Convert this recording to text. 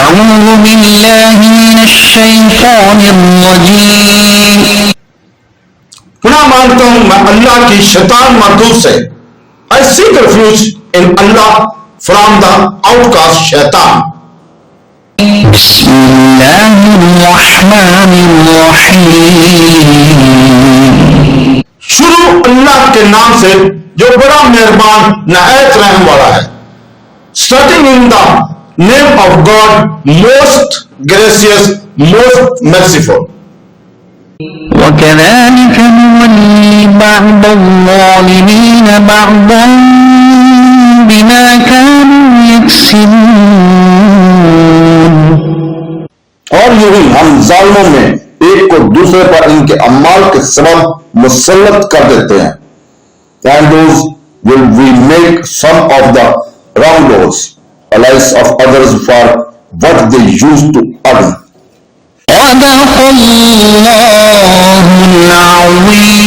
أعوذ بالله من الشيطان الرجيم. پناہ مانگتا ہوں میں اللہ کی شیطان مردود سے. I seek refuge in Allah from the outcast شیطان. بسم اللہ الرحمن الرحیم. شروع اللہ کے نام سے جو بڑا مہربان نہایت رحم والا ہے. Starting in the name of God, most gracious, most merciful. وكذلك نولي بعض الظالمين بعضا بما كانوا يكسبون. اور یوں ہی ہم ظالموں میں ایک کو دوسرے پر ان کے اعمال کے سبب مسلط کر دیتے ہیں. And those will we make some of the wrongdoers allies of others for what they used to earn. صدق الله العظيم.